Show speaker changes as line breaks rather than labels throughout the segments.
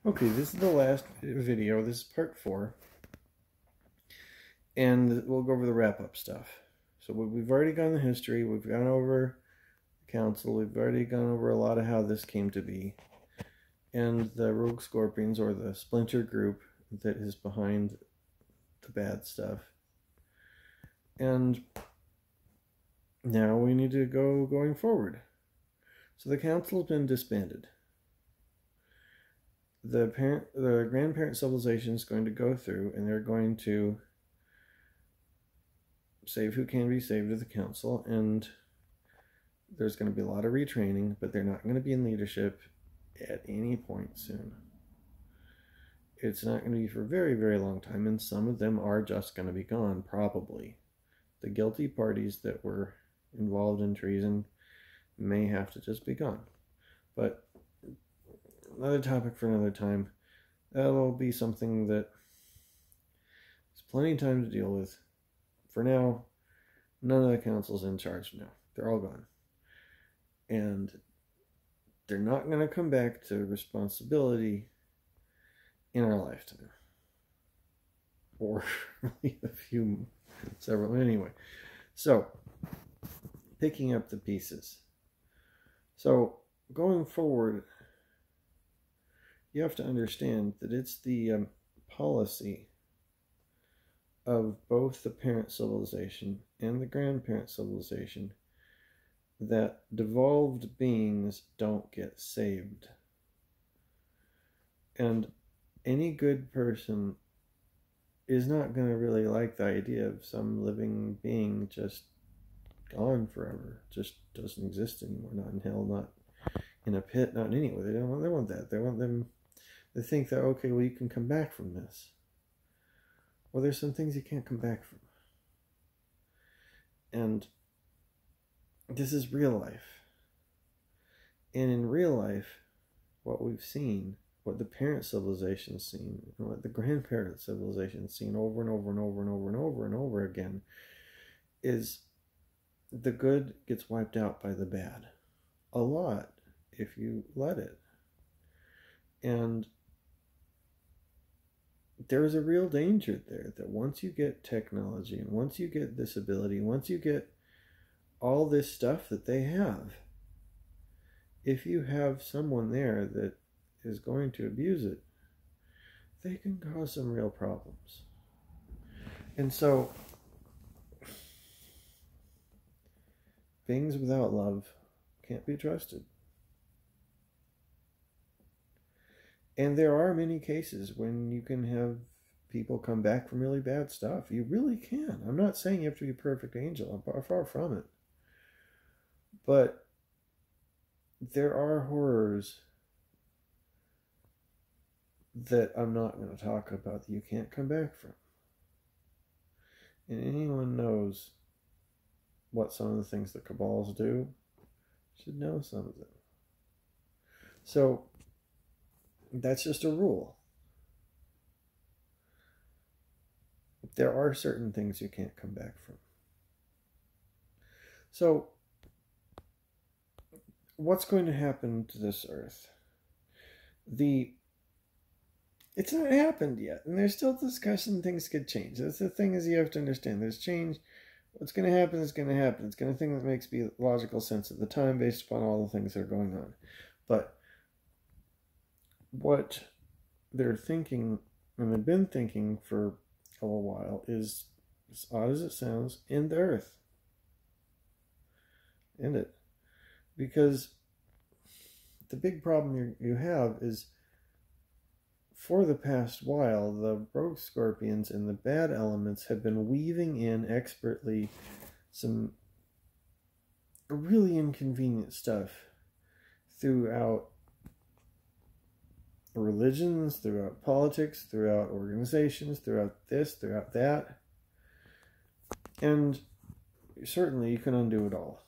Okay, this is the last video. This is part 4. And we'll go over the wrap-up stuff. So we've already gone the history. We've gone over the council. We've already gone over a lot of how this came to be. And the Rogue Scorpions, or the splinter group that is behind the bad stuff. And now we need to go going forward. So the council has been disbanded. The grandparent civilization is going to go through, and they're going to save who can be saved of the council, and there's going to be a lot of retraining, but they're not going to be in leadership at any point soon. It's not going to be for a very, very long time, and some of them are just going to be gone, probably. The guilty parties that were involved in treason may have to just be gone. But another topic for another time. That'll be something that there's plenty of time to deal with. For now, none of the council's in charge now. They're all gone. And they're not going to come back to responsibility in our lifetime. Or several, anyway. So, picking up the pieces. So, going forward, you have to understand that it's the policy of both the parent civilization and the grandparent civilization that devolved beings don't get saved. And any good person is not going to really like the idea of some living being just gone forever, just doesn't exist anymore, not in hell, not in a pit, not anywhere. They want that. They want them. They think that, okay, well, you can come back from this. Well, there's some things you can't come back from. And this is real life. And in real life, what we've seen, what the parent civilization's seen, and what the grandparent civilization's seen over and over and over and over and over and over again, is the good gets wiped out by the bad. A lot, if you let it. And there's a real danger there that once you get technology, and once you get this ability, once you get all this stuff that they have, if you have someone there that is going to abuse it, they can cause some real problems. And so, beings without love can't be trusted. And there are many cases when you can have people come back from really bad stuff. You really can. I'm not saying you have to be a perfect angel. I'm far from it. But there are horrors that I'm not going to talk about that you can't come back from. And anyone knows what some of the things the cabals do should know some of them. So that's just a rule. There are certain things you can't come back from. So, what's going to happen to this earth? It's not happened yet, and there's still discussion. Things could change. That's the thing, is you have to understand. There's change. What's going to happen is going to happen. It's going to think that makes logical sense at the time based upon all the things that are going on. But what they're thinking, and they've been thinking for a little while, is, as odd as it sounds, end the earth. End it. Because the big problem you have is, for the past while, the rogue scorpions and the bad elements have been weaving in expertly some really inconvenient stuff throughout religions, throughout politics, throughout organizations, throughout this, throughout that. And certainly you can undo it all.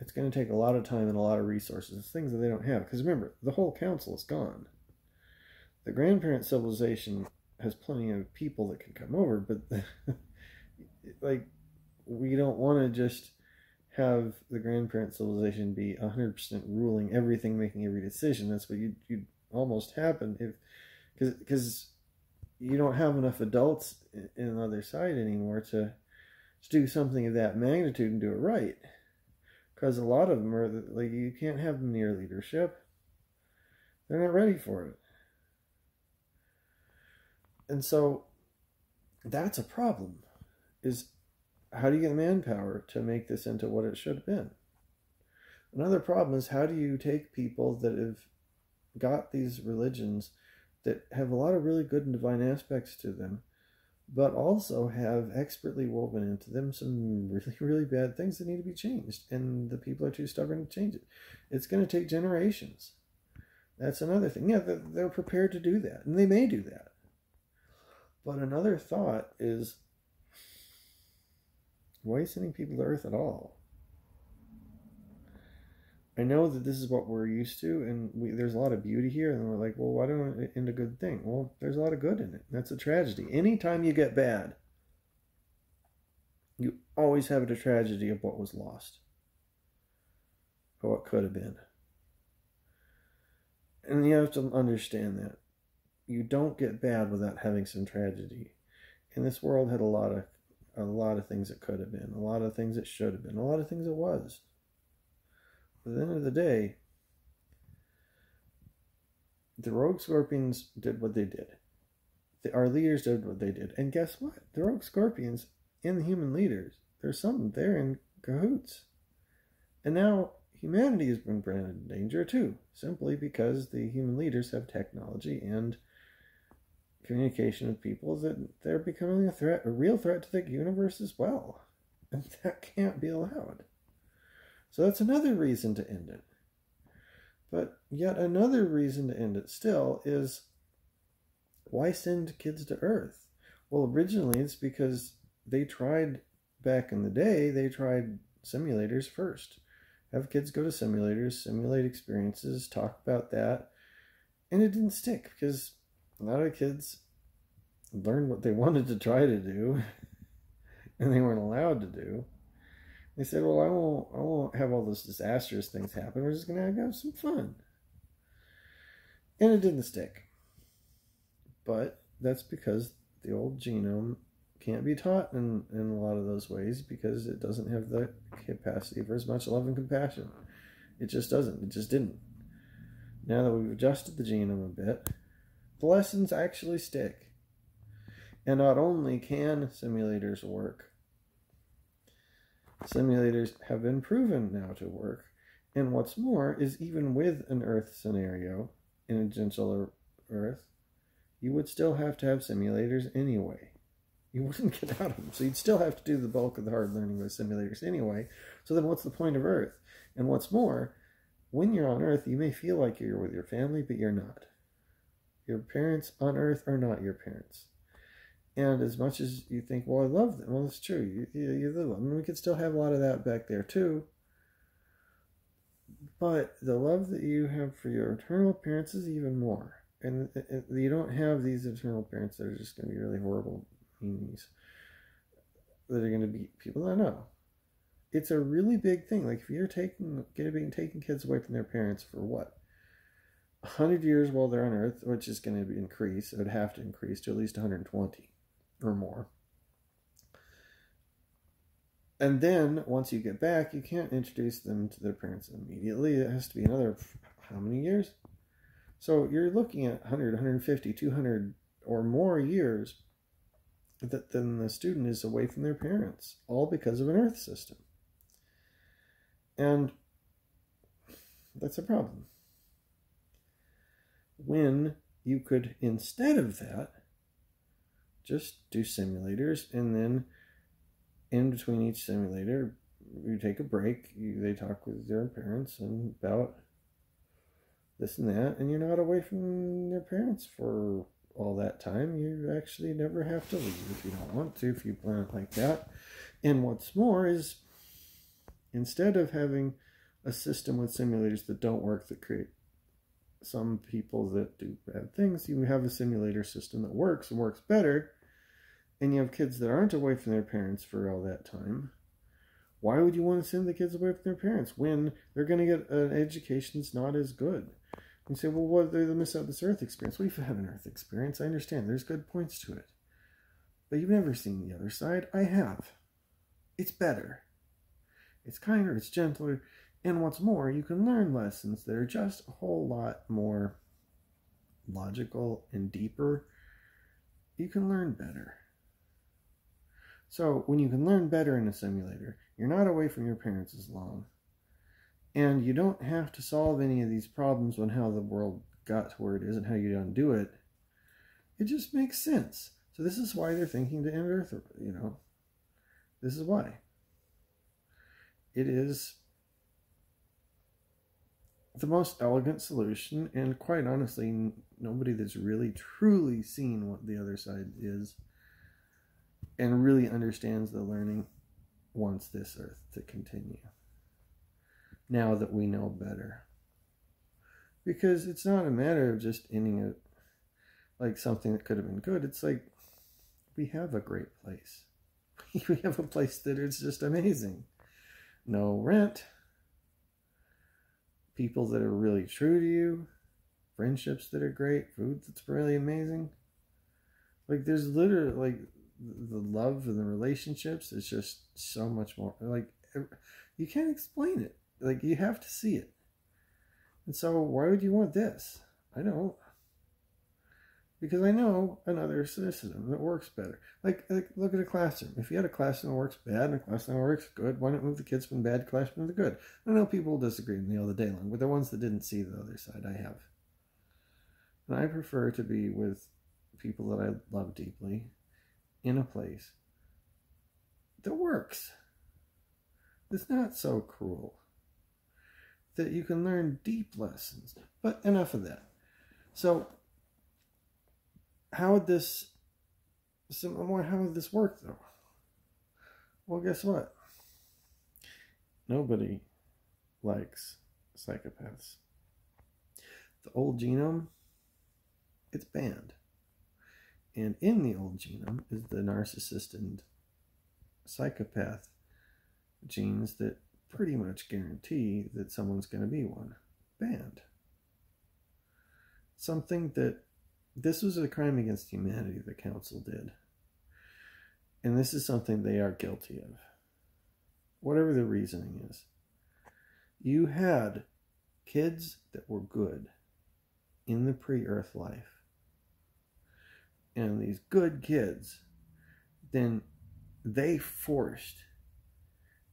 It's going to take a lot of time and a lot of resources, things that they don't have. Because remember, the whole council is gone. The grandparent civilization has plenty of people that can come over, but like, we don't want to just have the grandparent civilization be 100% ruling everything, making every decision. That's what you'd almost happen if because you don't have enough adults in the other side anymore to do something of that magnitude and do it right. Because a lot of them are like, you can't have them near leadership. They're not ready for it. And so that's a problem, is how do you get manpower to make this into what it should have been? Another problem is, how do you take people that have got these religions that have a lot of really good and divine aspects to them, but also have expertly woven into them some really, really bad things that need to be changed, and the people are too stubborn to change it. It's going to take generations. That's another thing. Yeah, they're prepared to do that, and they may do that. But another thought is, why sending people to Earth at all? I know that this is what we're used to, and there's a lot of beauty here, and we're like, well, why don't we end a good thing? Well, there's a lot of good in it. That's a tragedy. Anytime you get bad, you always have a tragedy of what was lost, or what could have been. And you have to understand that. You don't get bad without having some tragedy. And this world had a lot of things it could have been, a lot of things it should have been, a lot of things it was. But at the end of the day, the Rogue Scorpions did what they did. Our leaders did what they did. And guess what? The Rogue Scorpions and the human leaders, there's something there in cahoots. And now humanity has been brought in danger too, simply because the human leaders have technology and communication with people that they're becoming a threat, a real threat to the universe as well. And that can't be allowed. So that's another reason to end it. But yet another reason to end it still is, why send kids to Earth? Well, originally it's because they tried, back in the day, they tried simulators first. Have kids go to simulators, simulate experiences, talk about that. And it didn't stick, because a lot of kids learned what they wanted to try to do, and they weren't allowed to do. They said, well, I won't have all those disastrous things happen. We're just going to have some fun. And it didn't stick. But that's because the old genome can't be taught in a lot of those ways, because it doesn't have the capacity for as much love and compassion. It just doesn't. It just didn't. Now that we've adjusted the genome a bit, the lessons actually stick. And not only can simulators work, simulators have been proven now to work. And what's more is, even with an Earth scenario, in a gentler Earth, you would still have to have simulators anyway. You wouldn't get out of them. So you'd still have to do the bulk of the hard learning with simulators anyway. So then what's the point of Earth? And what's more, when you're on Earth, you may feel like you're with your family, but you're not. Your parents on Earth are not your parents. And as much as you think, well, I love them. Well, it's true. You love them. We could still have a lot of that back there too. But the love that you have for your eternal parents is even more. And you don't have these eternal parents that are just going to be really horrible meanies, that are going to beat people. No. It's a really big thing. Like, if you're taking kids away from their parents for what? 100 years while they're on Earth, which is going to increase. It would have to increase to at least 120 or more. And then, once you get back, you can't introduce them to their parents immediately. It has to be another, how many years? So you're looking at 100, 150, 200 or more years that then the student is away from their parents, all because of an Earth system. And that's a problem. When you could, instead of that, just do simulators, and then in between each simulator, you take a break, they talk with their parents and about this and that, and you're not away from their parents for all that time. You actually never have to leave if you don't want to, if you plan it like that. And what's more is, instead of having a system with simulators that don't work, that create some people that do bad things, you have a simulator system that works and works better, and you have kids that aren't away from their parents for all that time. Why would you want to send the kids away from their parents when they're going to get an education that's not as good? You say, well, what are they miss out this Earth experience? Well, you've had an Earth experience. I understand. There's good points to it. But you've never seen the other side. I have. It's better. It's kinder. It's gentler. And what's more, you can learn lessons that are just a whole lot more logical and deeper. You can learn better. So when you can learn better in a simulator, you're not away from your parents as long. And you don't have to solve any of these problems on how the world got to where it is and how you undo it. It just makes sense. So this is why they're thinking to end Earth, you know. This is why. It is the most elegant solution, and quite honestly, nobody that's really truly seen what the other side is and really understands the learning wants this Earth to continue. Now that we know better. Because it's not a matter of just ending it like something that could have been good. It's like, we have a great place. We have a place that is just amazing. No rent. People that are really true to you. Friendships that are great. Food that's really amazing. Like, there's literally, like, the love and the relationships is just so much more. Like, you can't explain it. Like, you have to see it. And so, why would you want this? I don't. Because I know another system that works better. Like, look at a classroom. If you had a classroom that works bad and a classroom that works good, why not move the kids from bad classroom to good? I know people disagree with me all the day long, but they're ones that didn't see the other side. I have. And I prefer to be with people that I love deeply in a place that works. It's not so cruel. That you can learn deep lessons. But enough of that. So, how would this work, though? Well, guess what? Nobody likes psychopaths. The old genome, it's banned. And in the old genome is the narcissist and psychopath genes that pretty much guarantee that someone's going to be one. Banned. Something that, this was a crime against humanity the council did. And this is something they are guilty of. Whatever the reasoning is. You had kids that were good in the pre-Earth life. And these good kids, then they forced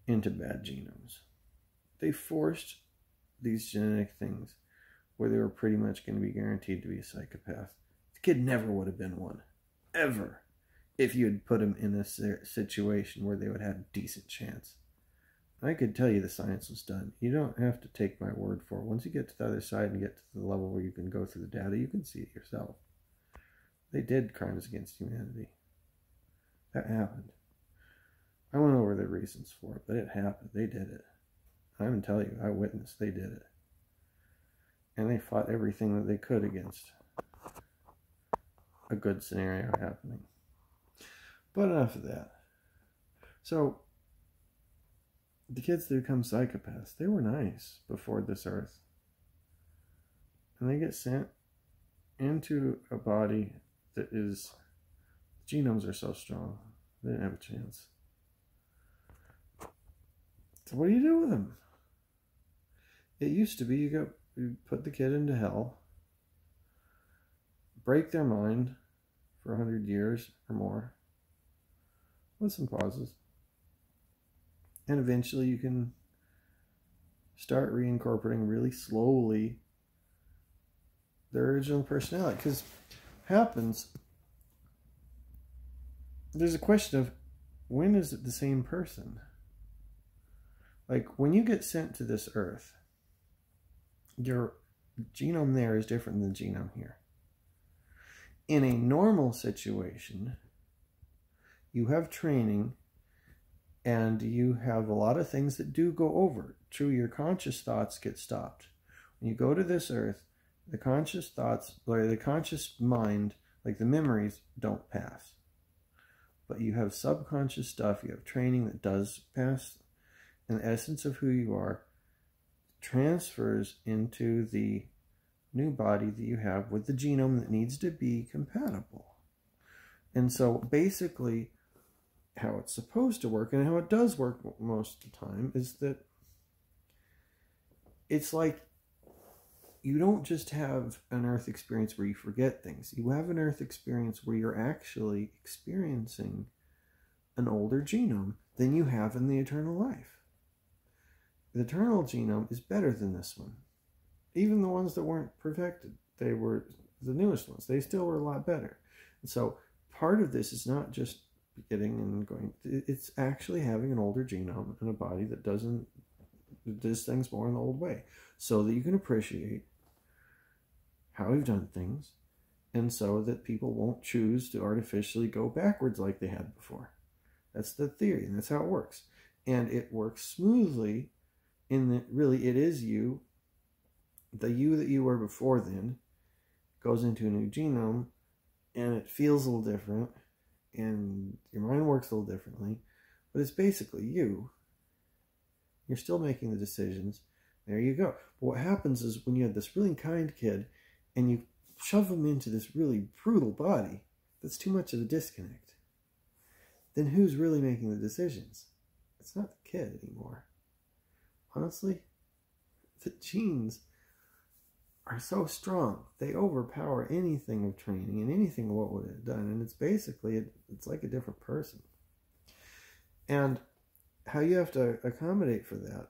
into bad genomes. They forced these genetic things where they were pretty much going to be guaranteed to be a psychopath. The kid never would have been one. Ever. If you had put him in a situation where they would have a decent chance. I could tell you the science was done. You don't have to take my word for it. Once you get to the other side and get to the level where you can go through the data, you can see it yourself. They did crimes against humanity. That happened. I went over the reasons for it, but it happened. They did it. I'm going to tell you, I witnessed they did it. And they fought everything that they could against a good scenario happening. But enough of that. So, the kids that become psychopaths, they were nice before this Earth. And they get sent into a body that is, genomes are so strong, they didn't have a chance. So what do you do with them? It used to be you put the kid into hell, break their mind for 100 years or more, with some pauses, and eventually you can start reincorporating really slowly their original personality. Because happens, there's a question of, when is it the same person? Like, when you get sent to this Earth, your genome there is different than the genome here. In a normal situation, you have training and you have a lot of things that do go over. True, your conscious thoughts get stopped. When you go to this Earth, the conscious thoughts, or the conscious mind, like the memories, don't pass. But you have subconscious stuff, you have training that does pass. And the essence of who you are transfers into the new body that you have with the genome that needs to be compatible. And so basically how it's supposed to work, and how it does work most of the time, is that it's like you don't just have an Earth experience where you forget things. You have an Earth experience where you're actually experiencing an older genome than you have in the eternal life. The eternal genome is better than this one. Even the ones that weren't perfected, they were the newest ones. They still were a lot better. And so part of this is not just getting and going, it's actually having an older genome and a body that does things more in the old way, so that you can appreciate how we've done things, and so that people won't choose to artificially go backwards like they had before. That's the theory, and that's how it works. And it works smoothly in that really it is you. The you that you were before then goes into a new genome, and it feels a little different, and your mind works a little differently, but it's basically you. You're still making the decisions. There you go. But what happens is when you have this really kind kid and you shove them into this really brutal body, that's too much of a disconnect. Then who's really making the decisions? It's not the kid anymore. Honestly, the genes are so strong. They overpower anything of training and anything of what would have done. And it's basically, it's like a different person. And how you have to accommodate for that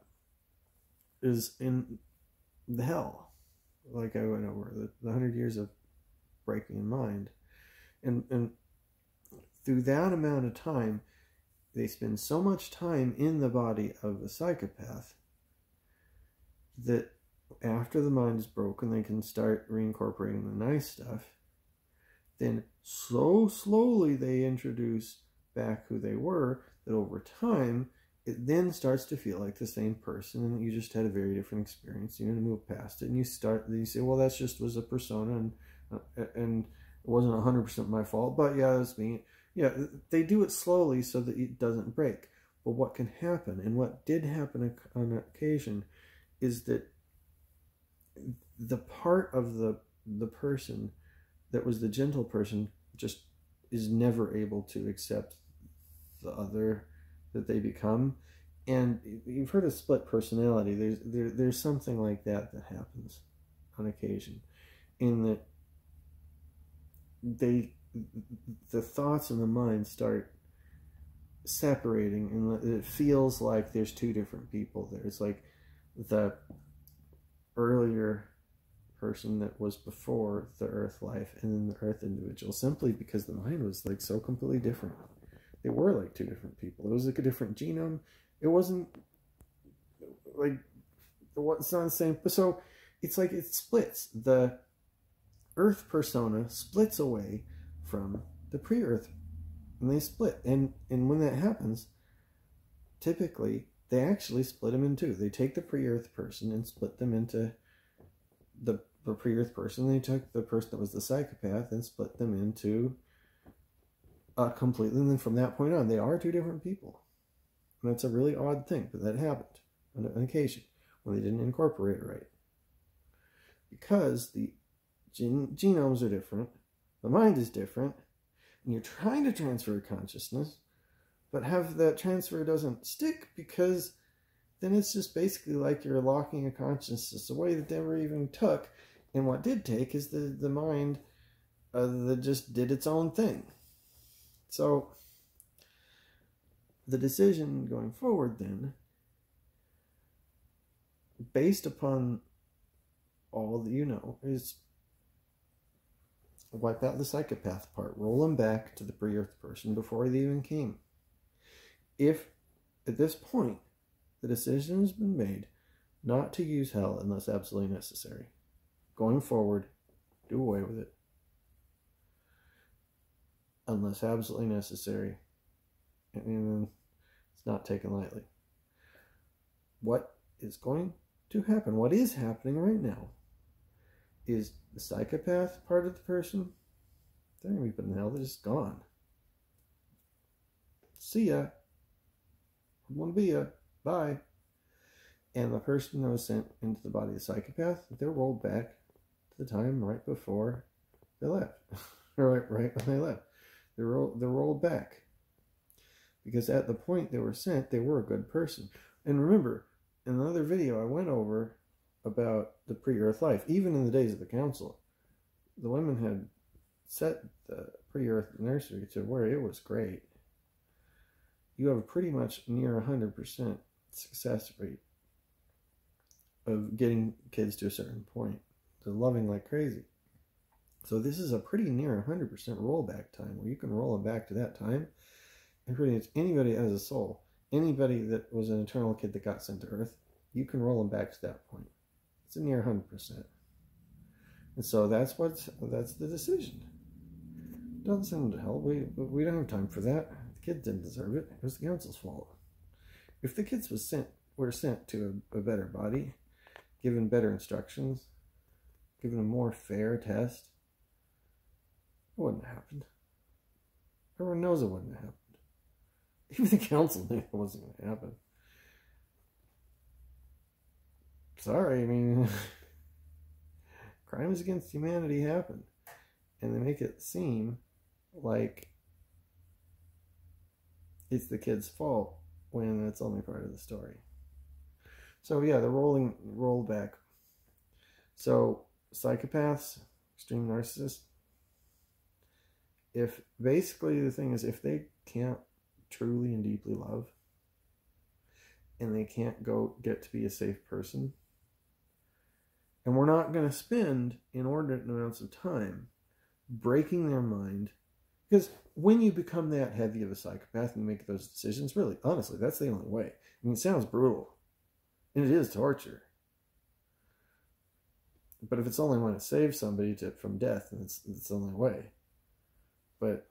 is in the hell. Like I went over, the 100 years of breaking in mind. And through that amount of time, they spend so much time in the body of a psychopath that after the mind is broken, they can start reincorporating the nice stuff. Then so slowly they introduce back who they were, that over time, it then starts to feel like the same person, and you just had a very different experience. You move past it, and you say, well, that's just was a persona, and it wasn't 100% my fault, but yeah, that's me. Yeah, they do it slowly so that it doesn't break. But what can happen, and what did happen on occasion, is that the part of the person that was the gentle person just is never able to accept the other that they become. And you've heard of split personality. There's something like that happens on occasion, in that the thoughts and the mind start separating, and it feels like there's two different people there. It's like the earlier person that was before the Earth life and then the Earth individual, simply because the mind was like so completely different. They were like two different people. It was like a different genome. It wasn't like, it's not the same. So it's like it splits. The Earth persona splits away from the pre-Earth, and they split. And when that happens, typically they actually split them in two. They take the pre-Earth person and split them into the pre-Earth person. They took the person that was the psychopath and split them into completely. And then from that point on, they are two different people. And that's a really odd thing, but that happened on an occasion when they didn't incorporate it right. Because the genomes are different, the mind is different, and you're trying to transfer consciousness, but have that transfer doesn't stick, because then it's just basically like you're locking a consciousness away that never even took. And what did take is the mind that just did its own thing. So the decision going forward then, based upon all that you know, is wipe out the psychopath part, roll them back to the pre-Earth person before they even came. If at this point the decision has been made not to use hell unless absolutely necessary, going forward, do away with it unless absolutely necessary, and it's not taken lightly. What is going to happen, what is happening right now, is the psychopath part of the person, they're going to be put in hell. They're just gone. See ya. I want to be ya. Bye. And the person that was sent into the body of the psychopath, they're rolled back the time right before they left, right when they left. They're rolled back because at the point they were sent, they were a good person. And remember, in another video, I went over about the pre-Earth life. Even in the days of the council, the women had set the pre-Earth nursery to where it was great. You have a pretty much near 100% success rate of getting kids to a certain point. They're loving like crazy. So this is a pretty near 100% rollback time where you can roll them back to that time. And pretty much anybody as a soul, anybody that was an eternal kid that got sent to Earth, you can roll them back to that point. It's a near 100%. And so that's the decision. Don't send them to hell. We don't have time for that. The kids didn't deserve it. It was the council's fault. If the kids were sent to a better body, given better instructions, given a more fair test, it wouldn't have happened. Everyone knows it wouldn't have happened. Even the council knew it wasn't going to happen. Sorry, I mean, crimes against humanity happen. And they make it seem like it's the kid's fault when it's only part of the story. So yeah, the rollback. So psychopaths, extreme narcissists, if basically the thing is, if they can't truly and deeply love, and they can't get to be a safe person, and we're not going to spend inordinate amounts of time breaking their mind, because when you become that heavy of a psychopath and you make those decisions, really, honestly, that's the only way. I mean, it sounds brutal, and it is torture. But if it's only when it saves somebody from death, then it's the only way. But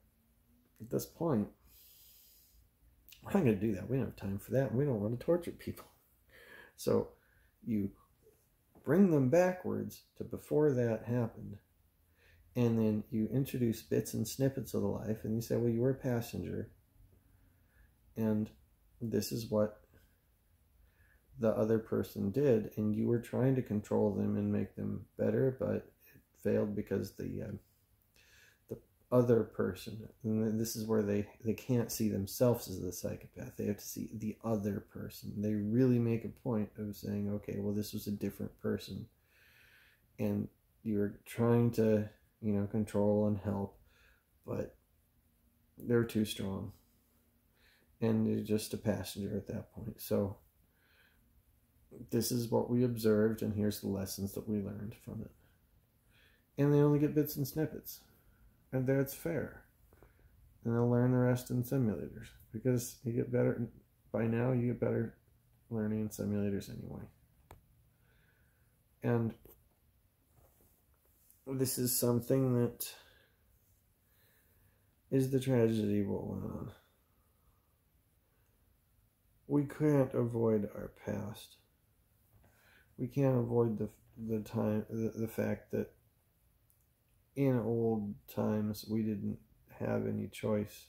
at this point, we're not going to do that. We don't have time for that. And we don't want to torture people. So you bring them backwards to before that happened. And then you introduce bits and snippets of the life. And you say, well, you were a passenger. And this is what the other person did. And you were trying to control them and make them better. But it failed because the other person, and this is where they can't see themselves as the psychopath. They have to see the other person. They really make a point of saying, okay, well, this was a different person, and you're trying to, control and help, but they're too strong, and you're just a passenger at that point. So this is what we observed, and here's the lessons that we learned from it. And they only get bits and snippets. And that's fair. And they'll learn the rest in simulators. Because you get better, by now you get better learning in simulators anyway. And this is something that is the tragedy of what went on. We can't avoid our past. We can't avoid the fact that in old times, we didn't have any choice.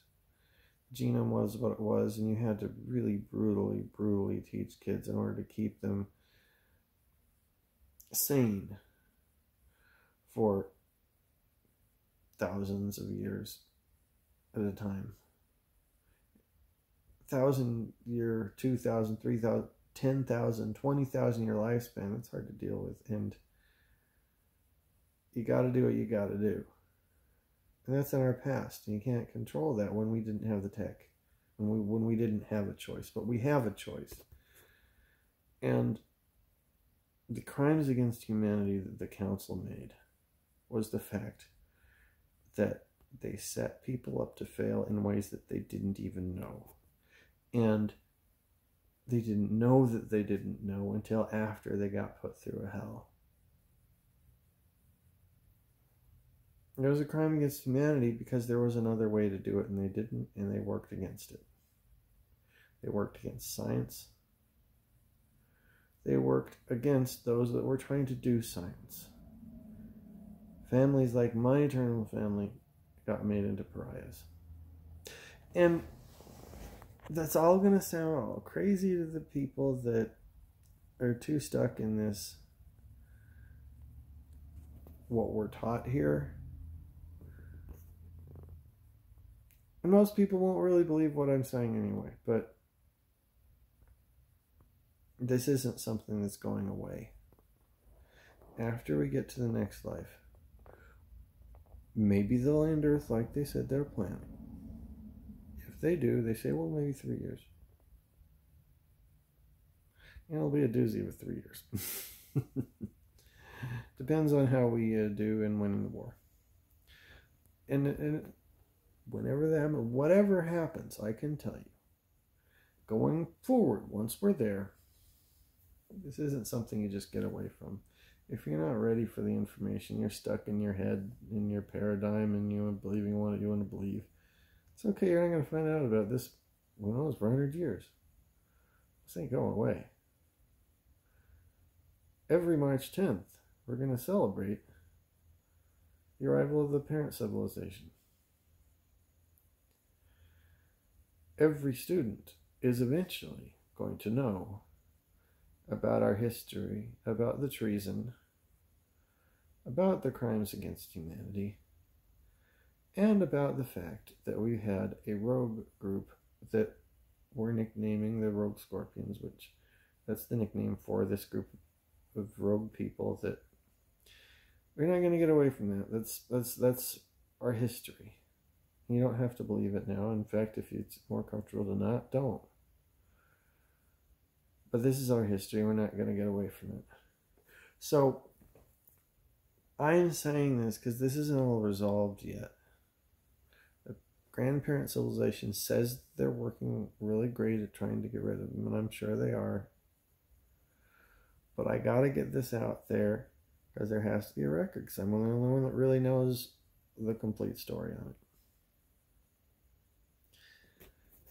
Genome was what it was, and you had to really brutally teach kids in order to keep them sane for thousands of years at a time. 1,000-year, 2,000, 3,000, 10,000, 20,000 year lifespan, that's hard to deal with. And you got to do what you got to do. And that's in our past. And you can't control that when we didn't have the tech. When we didn't have a choice. But we have a choice. And the crimes against humanity that the council made was the fact that they set people up to fail in ways that they didn't even know. And they didn't know that they didn't know until after they got put through a hell. It was a crime against humanity because there was another way to do it, and they didn't, and they worked against it. They worked against science. They worked against those that were trying to do science. Families like my eternal family got made into pariahs. And that's all going to sound all crazy to the people that are too stuck in this what we're taught here. And most people won't really believe what I'm saying anyway, but this isn't something that's going away. After we get to the next life, maybe they'll end Earth like they said they're planning. If they do, they say, well, maybe 3 years. And it'll be a doozy with 3 years. Depends on how we do in winning the war. And whenever that happens, whatever happens, I can tell you, going forward, once we're there, this isn't something you just get away from. If you're not ready for the information, you're stuck in your head, in your paradigm, and you believing what you want to believe. It's okay, you're not going to find out about this, who knows, for 100 years. This ain't going away. Every March 10th, we're going to celebrate the arrival of the parent civilization. Every student is eventually going to know about our history, about the treason, about the crimes against humanity, and about the fact that we had a rogue group that we're nicknaming the Rogue Scorpions, which that's the nickname for this group of rogue people that we're not going to get away from that. That's our history. You don't have to believe it now. In fact, if it's more comfortable to not, don't. But this is our history. We're not going to get away from it. So, I'm saying this because this isn't all resolved yet. The grandparent civilization says they're working really great at trying to get rid of them, and I'm sure they are. But I got to get this out there because there has to be a record, because I'm the only one that really knows the complete story on it.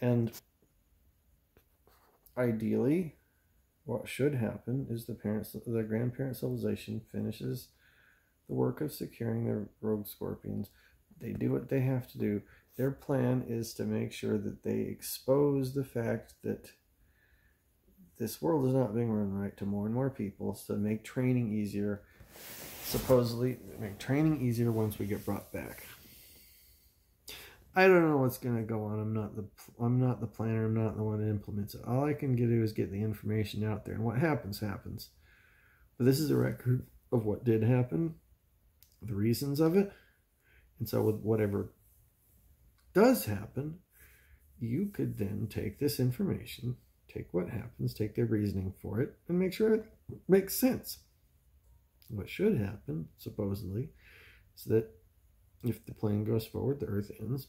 And ideally, what should happen is the grandparent civilization finishes the work of securing their rogue scorpions. They do what they have to do. Their plan is to make sure that they expose the fact that this world is not being run right to more and more people, so make training easier. Supposedly, make training easier once we get brought back. I don't know what's going to go on. I'm not the planner. I'm not the one that implements it. All I can do is get the information out there, and what happens, happens. But this is a record of what did happen, the reasons of it, and so with whatever does happen, you could then take this information, take what happens, take their reasoning for it, and make sure it makes sense. What should happen, supposedly, is that if the plan goes forward, the Earth ends.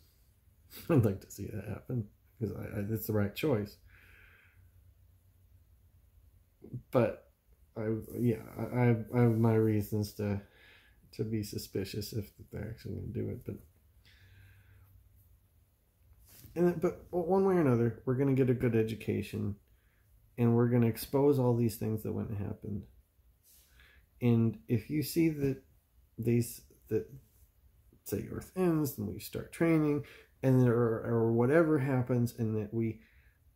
I'd like to see that happen, because it's the right choice. But I have my reasons to be suspicious if they're actually going to do it. But one way or another, we're going to get a good education, and we're going to expose all these things that went and happened. And if you see that say Earth ends, and we start training, and then, or whatever happens, and that we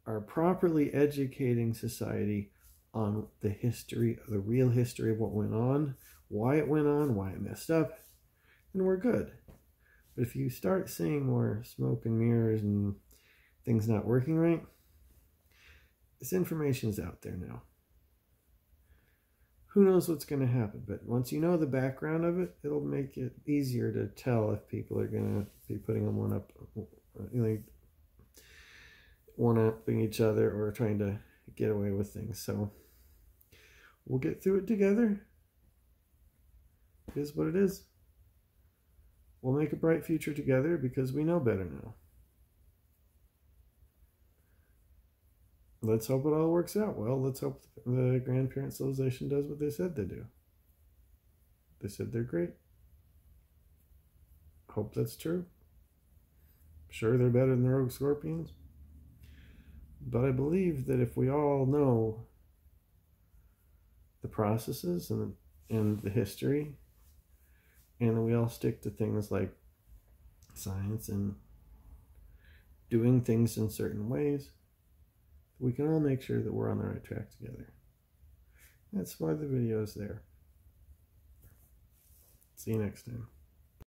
are properly educating society on the history, the real history of what went on, why it went on, why it messed up, then we're good. But if you start seeing more smoke and mirrors and things not working right, this information is out there now. Who knows what's going to happen, but once you know the background of it, it'll make it easier to tell if people are going to be putting them one-upping each other or trying to get away with things. So we'll get through it together. It is what it is. We'll make a bright future together because we know better now. Let's hope it all works out well. Let's hope the grandparent civilization does what they said they do. They said they're great. Hope that's true. Sure, they're better than the rogue scorpions. But I believe that if we all know the processes and the history, and then we all stick to things like science and doing things in certain ways, we can all make sure that we're on the right track together. That's why the video is there. See you next time.